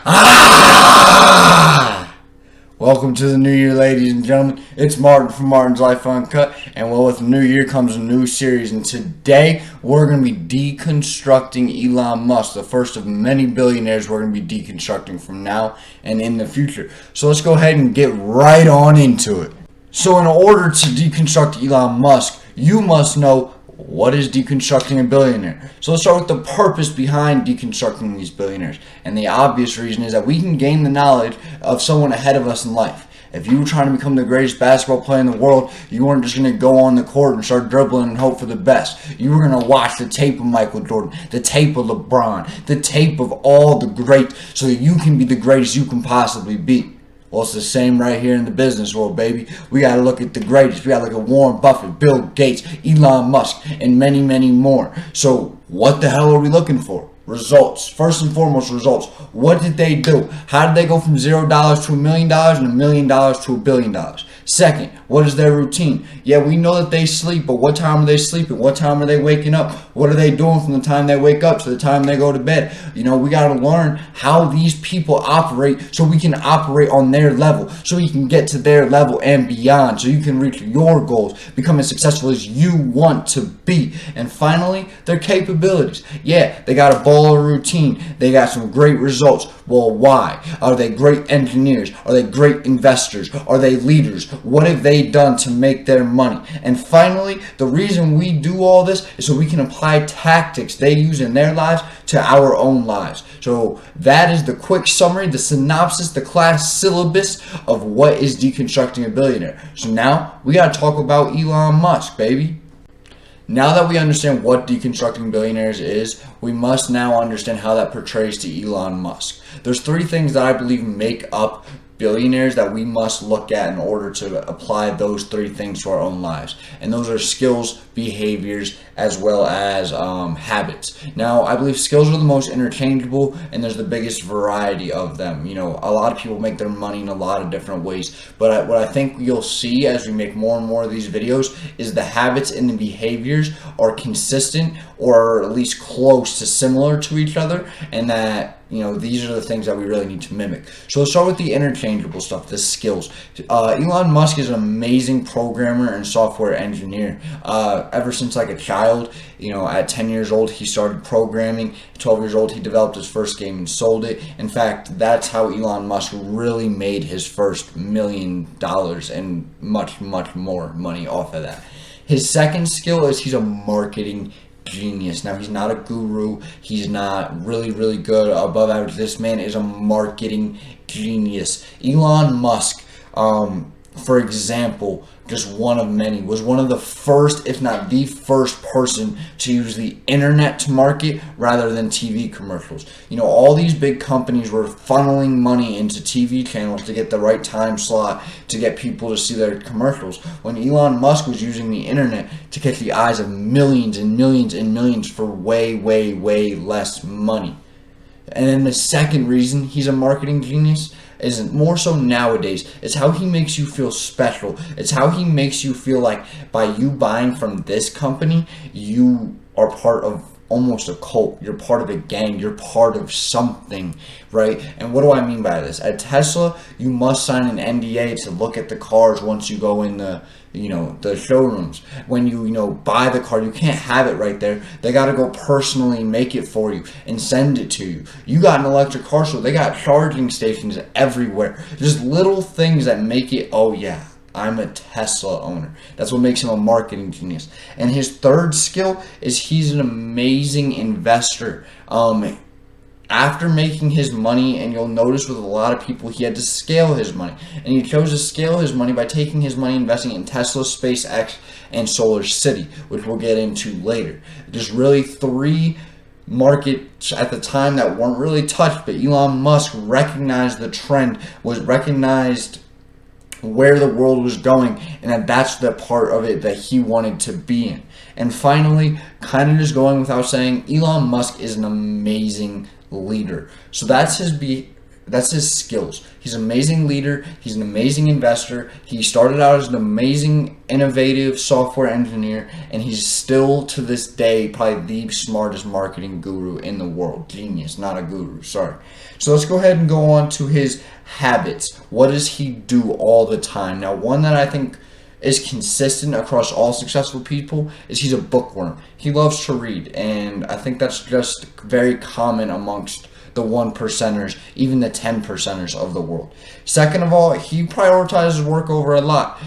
Ah! Welcome to the new year, ladies and gentlemen. It's Martin from Martin's Life Uncut, and well, with the new year comes a new series, and today we're going to be deconstructing Elon Musk, the first of many billionaires we're going to be deconstructing from now and in the future. So let's go ahead and get right on into it. So in order to deconstruct Elon Musk, you must know what is deconstructing a billionaire. So let's start with the purpose behind deconstructing these billionaires. And the obvious reason is that we can gain the knowledge of someone ahead of us in life. If you were trying to become the greatest basketball player in the world, you weren't just going to go on the court and start dribbling and hope for the best. You were going to watch the tape of Michael Jordan, the tape of LeBron, the tape of all the greats, so that you can be the greatest you can possibly be. Well, it's the same right here in the business world, baby. We got to look at the greatest. We got to look at Warren Buffett, Bill Gates, Elon Musk, and many, many more. So what the hell are we looking for? Results. First and foremost, results. What did they do? How did they go from $0 to $1 million and $1 million to $1 billion? Second, what is their routine? Yeah, we know that they sleep, but what time are they sleeping? What time are they waking up? What are they doing from the time they wake up to the time they go to bed? You know, we got to learn how these people operate so we can operate on their level, so we can get to their level and beyond, so you can reach your goals, become as successful as you want to be. And finally, their capabilities. Yeah, they got a baller routine. They got some great results. Well, why? Are they great engineers? Are they great investors? Are they leaders? What have they done to make their money? And finally, the reason we do all this is so we can apply tactics they use in their lives to our own lives. So that is the quick summary, the synopsis, the class syllabus of what is deconstructing a billionaire. So now we got to talk about Elon Musk, baby. Now that we understand what deconstructing billionaires is, we must now understand how that portrays to Elon Musk. There's three things that I believe make up billionaires that we must look at in order to apply those three things to our own lives. And those are skills, behaviors, as well as habits. Now, I believe skills are the most interchangeable, and there's the biggest variety of them. You know, a lot of people make their money in a lot of different ways, but what I think you'll see as we make more and more of these videos is the habits and the behaviors are consistent, or at least close to similar to each other, and that, you know, these are the things that we really need to mimic. So let's start with the interchangeable stuff, the skills. Elon Musk is an amazing programmer and software engineer. Ever since like a child, you know, at 10 years old, he started programming. 12 years old, he developed his first game and sold it. In fact, that's how Elon Musk really made his first $1 million and much, much more money off of that. His second skill is he's a marketing genius. Now, he's not a guru. He's not really, really good, above average. This man is a marketing genius. Elon Musk, for example, just one of many, was one of the first, if not the first person to use the internet to market rather than TV commercials. You know, all these big companies were funneling money into TV channels to get the right time slot to get people to see their commercials, when Elon Musk was using the internet to catch the eyes of millions and millions and millions for way, way, way less money. And then the second reason he's a marketing genius is more so nowadays. It's how he makes you feel special. It's how he makes you feel like by you buying from this company, you are part of almost a cult. You're part of a gang. You're part of something, right? And what do I mean by this? At Tesla, you must sign an NDA to look at the cars once you go in the showrooms. When you buy the car, you can't have it right there. They got to go personally make it for you and send it to you. You got an electric car show. They got charging stations everywhere. Just little things that make it, oh yeah, I'm a Tesla owner. That's what makes him a marketing genius. And his third skill is he's an amazing investor. After making his money, and you'll notice with a lot of people, he had to scale his money. And he chose to scale his money by taking his money investing in Tesla, SpaceX, and Solar City, which we'll get into later. Just really three markets at the time that weren't really touched, but Elon Musk recognized the trend, recognized where the world was going, and that's the part of it that he wanted to be in. And finally, kind of just going without saying, Elon Musk is an amazing leader. So that's That's his skills. He's an amazing leader. He's an amazing investor. He started out as an amazing, innovative software engineer, and he's still, to this day, probably the smartest marketing guru in the world. Genius, not a guru, sorry. So let's go ahead and go on to his habits. What does he do all the time? Now, one that I think is consistent across all successful people is he's a bookworm. He loves to read, and I think that's just very common amongst the 1%ers, even the 10%ers of the world. Second of all, he prioritizes work over a lot.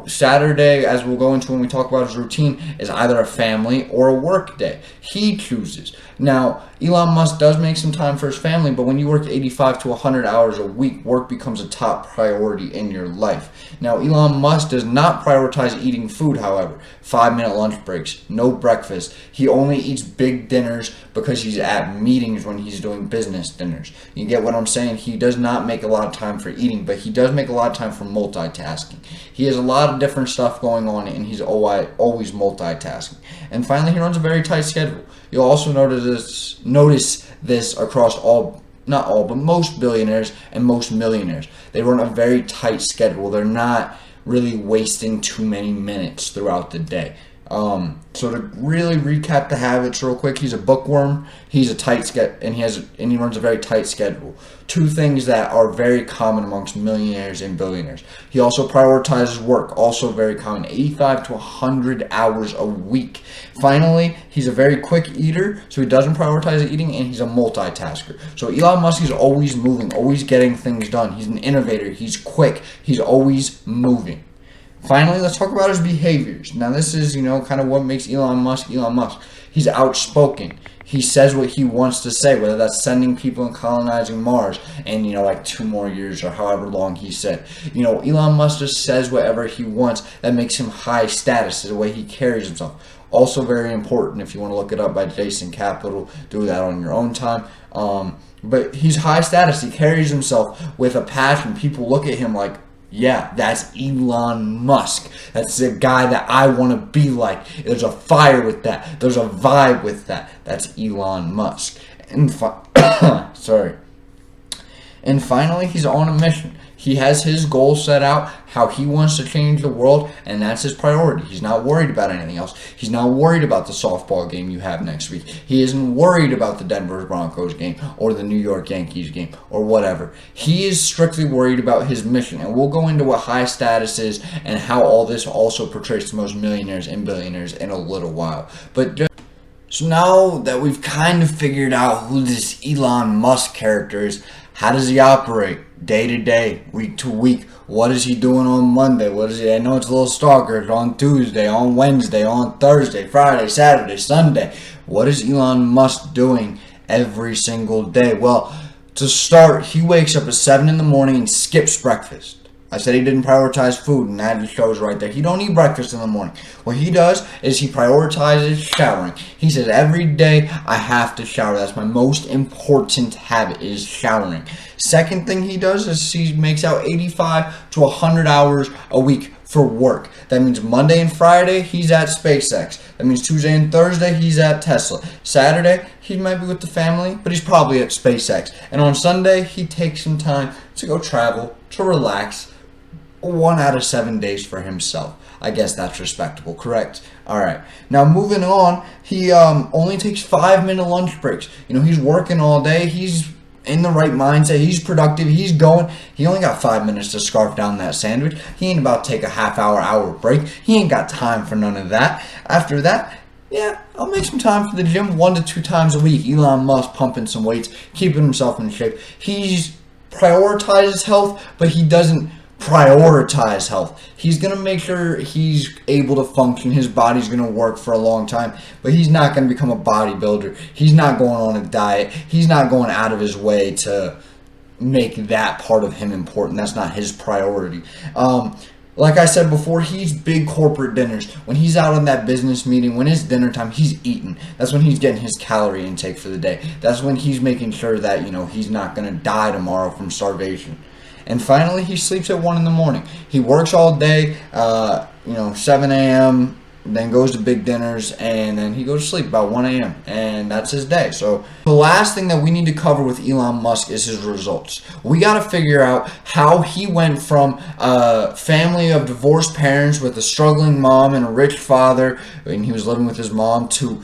Saturday, as we'll go into when we talk about his routine, is either a family or a work day. He chooses. Now, Elon Musk does make some time for his family, but when you work 85 to 100 hours a week, work becomes a top priority in your life. Now, Elon Musk does not prioritize eating food, however. 5-minute lunch breaks, no breakfast. He only eats big dinners because he's at meetings when he's doing business dinners. You get what I'm saying? He does not make a lot of time for eating, but he does make a lot of time for multitasking. He has a lot of different stuff going on, and he's always multitasking. And finally, he runs a very tight schedule. You'll also notice this across not all, but most billionaires and most millionaires. They run a very tight schedule. They're not really wasting too many minutes throughout the day. So to really recap the habits real quick, he's a bookworm, he's a tight schedule, and he runs a very tight schedule. Two things that are very common amongst millionaires and billionaires. He also prioritizes work, also very common, 85 to 100 hours a week. Finally, he's a very quick eater, so he doesn't prioritize eating, and he's a multitasker. So Elon Musk is always moving, always getting things done. He's an innovator, he's quick, he's always moving. Finally, let's talk about his behaviors. Now, this is, kind of what makes Elon Musk Elon Musk. He's outspoken. He says what he wants to say, whether that's sending people and colonizing Mars and, like 2 more years or however long he said. Elon Musk just says whatever he wants. That makes him high status, the way he carries himself. Also very important, if you want to look it up by Jason Capital, do that on your own time. But he's high status. He carries himself with a passion. People look at him like, yeah, that's Elon Musk. That's the guy that I want to be like. There's a fire with that. There's a vibe with that. That's Elon Musk. And And finally, he's on a mission. He has his goal set out, how he wants to change the world, and that's his priority. He's not worried about anything else. He's not worried about the softball game you have next week. He isn't worried about the Denver Broncos game or the New York Yankees game or whatever. He is strictly worried about his mission, and we'll go into what high status is and how all this also portrays to most millionaires and billionaires in a little while. So now that we've kind of figured out who this Elon Musk character is, how does he operate day to day, week to week? What is he doing on Monday? I know it's a little stalker. On Tuesday, on Wednesday, on Thursday, Friday, Saturday, Sunday. What is Elon Musk doing every single day? Well, to start, he wakes up at 7 in the morning and skips breakfast. I said he didn't prioritize food, and that just shows right there. He don't eat breakfast in the morning. What he does is he prioritizes showering. He says, every day I have to shower. That's my most important habit, is showering. Second thing he does is he makes out 85 to 100 hours a week for work. That means Monday and Friday, he's at SpaceX. That means Tuesday and Thursday, he's at Tesla. Saturday, he might be with the family, but he's probably at SpaceX. And on Sunday, he takes some time to go travel, to relax. 1 out of 7 days for himself. I guess that's respectable, correct? Alright, now moving on, he only takes 5-minute lunch breaks. He's working all day, he's in the right mindset, he's productive, he's going. He only got 5 minutes to scarf down that sandwich. He ain't about to take a hour break. He ain't got time for none of that. After that, yeah, I'll make some time for the gym 1 to 2 times a week. Elon Musk pumping some weights, keeping himself in shape. He's prioritizes health, but he doesn't prioritize health. He's going to make sure he's able to function. His body's going to work for a long time, but he's not going to become a bodybuilder. He's not going on a diet. He's not going out of his way to make that part of him important. That's not his priority. Like I said before, he's big corporate dinners. When he's out on that business meeting, when it's dinner time, he's eating. That's when he's getting his calorie intake for the day. That's when he's making sure that, he's not going to die tomorrow from starvation. And finally, he sleeps at 1 in the morning. He works all day, 7 a.m., then goes to big dinners, and then he goes to sleep about 1 a.m. and that's his day. So the last thing that we need to cover with Elon Musk is his results. We got to figure out how he went from a family of divorced parents with a struggling mom and a rich father, and he was living with his mom, to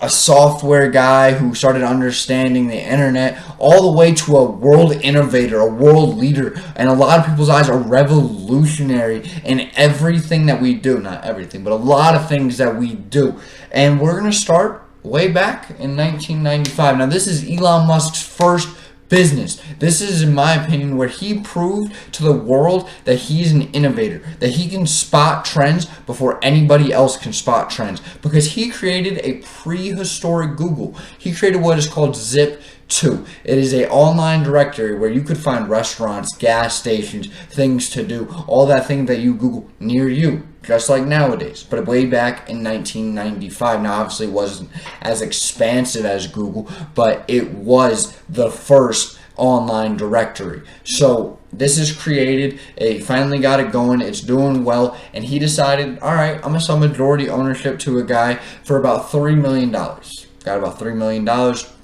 a software guy who started understanding the internet, all the way to a world innovator, a world leader, and a lot of people's eyes, a revolutionary in everything that we do. Not everything, but a lot of things that we do. And we're going to start way back in 1995. Now, this is Elon Musk's first business. This is, in my opinion, where he proved to the world that he's an innovator, that he can spot trends before anybody else can spot trends, because he created a prehistoric Google. He created what is called Zip2. It is an online directory where you could find restaurants, gas stations, things to do, all that thing that you Google near you, just like nowadays, but way back in 1995. Now, obviously, it wasn't as expansive as Google, but it was the first online directory. So this is created. He finally got it going. It's doing well, and he decided, all right, I'm gonna sell majority ownership to a guy for about $3 million. Got about $3 million.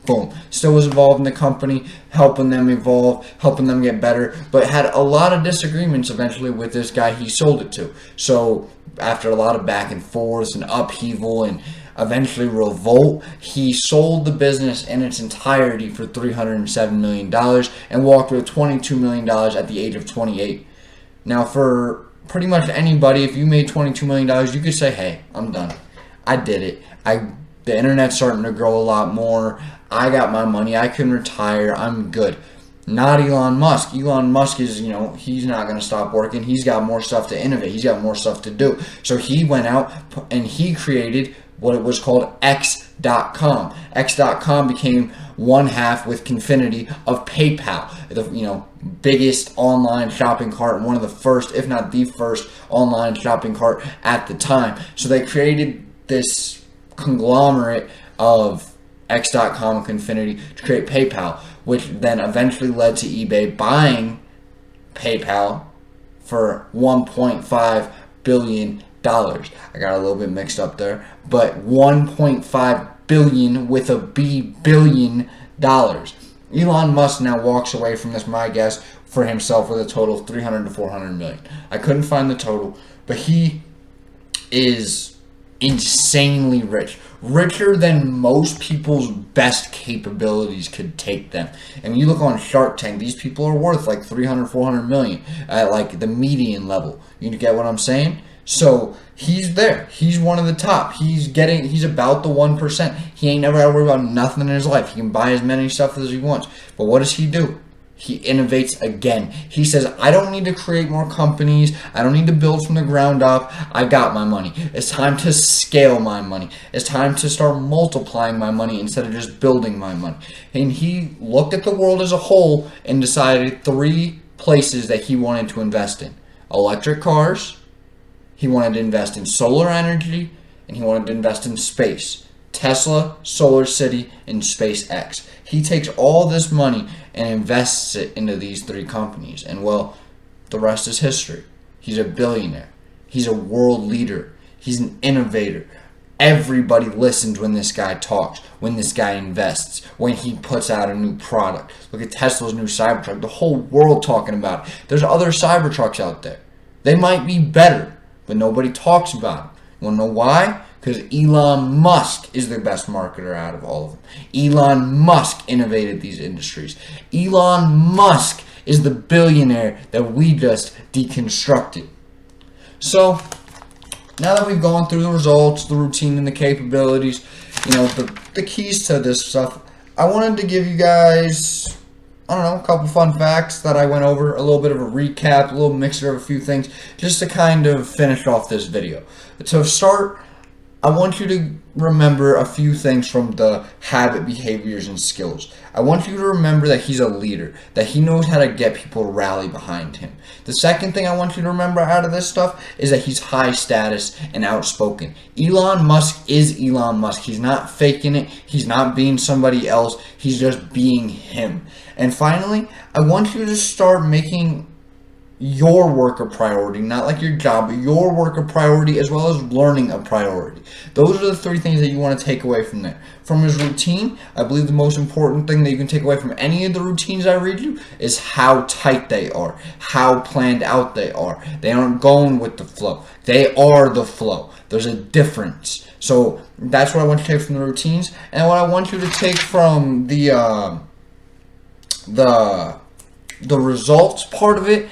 Boom. Still was involved in the company, helping them evolve, helping them get better, but had a lot of disagreements eventually with this guy he sold it to. So after a lot of back and forth and upheaval and eventually revolt, he sold the business in its entirety for $307 million and walked with $22 million at the age of 28. Now, for pretty much anybody, if you made $22 million, you could say, hey, I'm done. I did it. The internet's starting to grow a lot more. I got my money. I can retire. I'm good. Not Elon Musk. Elon Musk is, he's not going to stop working. He's got more stuff to innovate. He's got more stuff to do. So he went out and he created what it was called X.com. X.com became one half with Confinity of PayPal, the biggest online shopping cart, one of the first, if not the first, online shopping cart at the time. So they created this conglomerate of X.com and Confinity to create PayPal, which then eventually led to eBay buying PayPal for $1.5 billion. I got a little bit mixed up there, but $1.5 billion with a B, billion dollars. Elon Musk now walks away from this, my guess, for himself with a total of 300 to 400 million. I couldn't find the total, but he is insanely rich. Richer than most people's best capabilities could take them. And you look on Shark Tank, these people are worth like 300, 400 million at like the median level. You get what I'm saying? So he's there. He's one of the top. He's about the 1%. He ain't never got to worry about nothing in his life. He can buy as many stuff as he wants. But what does he do? He innovates again. He says, I don't need to create more companies. I don't need to build from the ground up. I got my money. It's time to scale my money. It's time to start multiplying my money instead of just building my money. And he looked at the world as a whole and decided 3 places that he wanted to invest in. Electric cars, he wanted to invest in solar energy, and he wanted to invest in space. Tesla, Solar City, and SpaceX. He takes all this money and invests it into these 3 companies. And well, the rest is history. He's a billionaire. He's a world leader. He's an innovator. Everybody listens when this guy talks, when this guy invests, when he puts out a new product. Look at Tesla's new Cybertruck. The whole world talking about it. There's other Cybertrucks out there. They might be better, but nobody talks about them. You want to know why? Because Elon Musk is the best marketer out of all of them. Elon Musk innovated these industries. Elon Musk is the billionaire that we just deconstructed. So, now that we've gone through the results, the routine, and the capabilities, the keys to this stuff, I wanted to give you guys, a couple fun facts that I went over, a little bit of a recap, a little mixture of a few things, just to kind of finish off this video. To start, I want you to remember a few things from the habit, behaviors, and skills. I want you to remember that he's a leader, that he knows how to get people to rally behind him. The second thing I want you to remember out of this stuff is that he's high status and outspoken. Elon Musk is Elon Musk. He's not faking it. He's not being somebody else. He's just being him. And finally, I want you to start making your work a priority, not like your job, but your work a priority, as well as learning a priority. Those are the three things that you want to take away from there. From his routine, I believe the most important thing that you can take away from any of the routines I read you is how tight they are, how planned out they are. They aren't going with the flow. They are the flow. There's a difference. So that's what I want you to take from the routines, and what I want you to take from the results part of it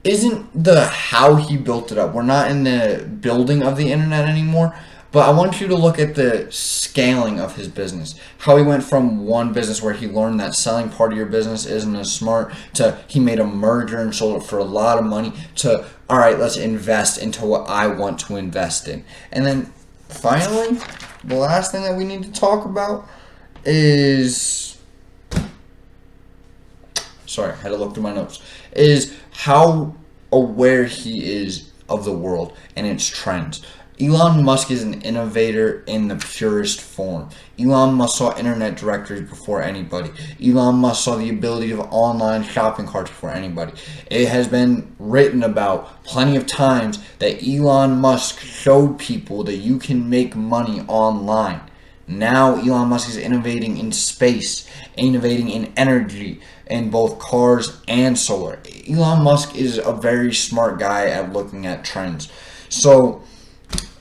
isn't the how he built it up. We're not in the building of the internet anymore, but I want you to look at the scaling of his business. How he went from one business where he learned that selling part of your business isn't as smart, to he made a merger and sold it for a lot of money, to, all right, let's invest into what I want to invest in. And then finally, the last thing that we need to talk about is, sorry, I had to look through my notes, is how aware he is of the world and its trends. Elon Musk is an innovator in the purest form. Elon Musk saw internet directories before anybody. Elon Musk saw the ability of online shopping carts before anybody. It has been written about plenty of times that Elon Musk showed people that you can make money online. Now Elon Musk is innovating in space, innovating in energy, in both cars and solar. Elon Musk is a very smart guy at looking at trends. So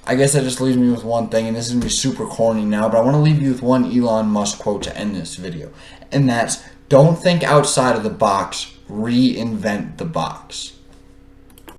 I guess that just leaves me with one thing, and this is going to be super corny now, but I want to leave you with one Elon Musk quote to end this video. And that's, don't think outside of the box, reinvent the box.